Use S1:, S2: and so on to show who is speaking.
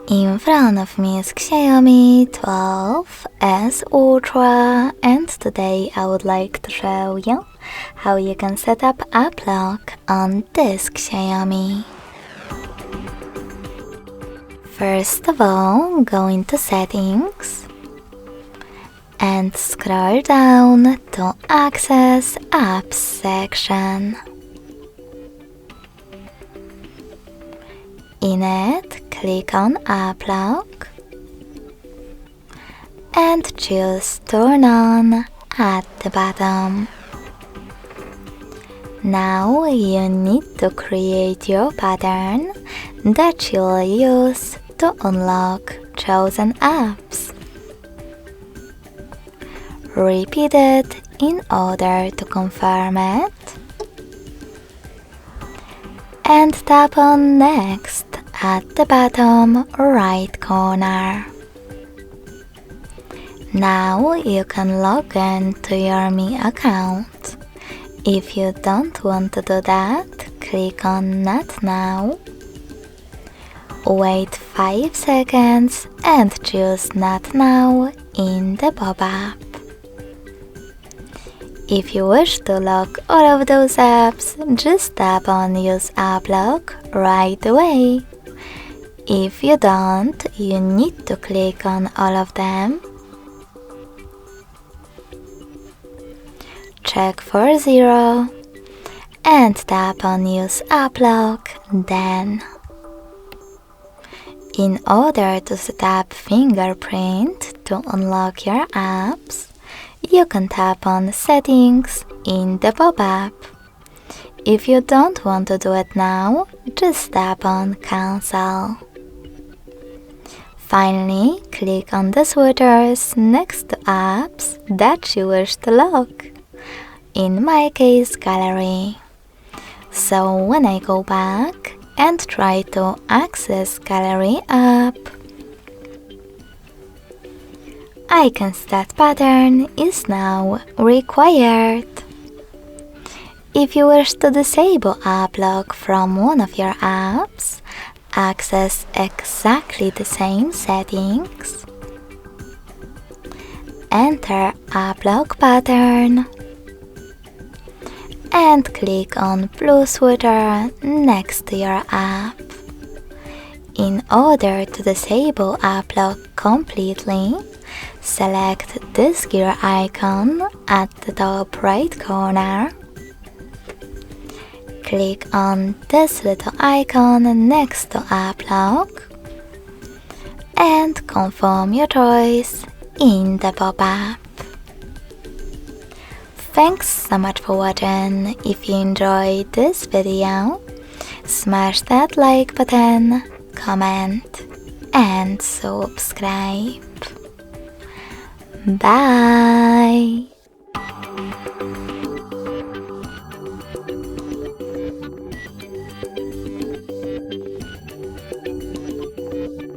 S1: In front of me is XIAOMI 12S Ultra, and today I would like to show you how you can set up app lock on this XIAOMI. First of all, go into Settings and scroll down to Access Apps section. In it, click on App Lock and choose Turn On at the bottom. Now you need to create your pattern that you'll use to unlock chosen apps. Repeat it in order to confirm it, and tap on Next at the bottom right corner. Now you can log in to your Mi account. If you don't want to do that, click on Not Now. Wait 5 seconds and choose Not Now in the pop-up. If you wish to lock all of those apps, just tap on Use App Lock right away. If you don't, you need to click on all of them. Check for 0 and tap on Use App Lock then. In order to set up fingerprint to unlock your apps, you can tap on Settings in the pop-up. If you don't want to do it now, just tap on Cancel. Finally, click on the switches next to apps that you wish to lock. In my case, Gallery. So when I go back and try to access Gallery app, I can see that pattern is now required. If you wish to disable app lock from one of your apps, access exactly the same settings, enter app lock pattern, and click on blue switcher next to your app. In order to disable app lock completely, select this gear icon at the top right corner. Click on this little icon next to App Lock and confirm your choice in the pop-up. Thanks so much for watching. If you enjoyed this video, smash that like button, comment and subscribe. Bye!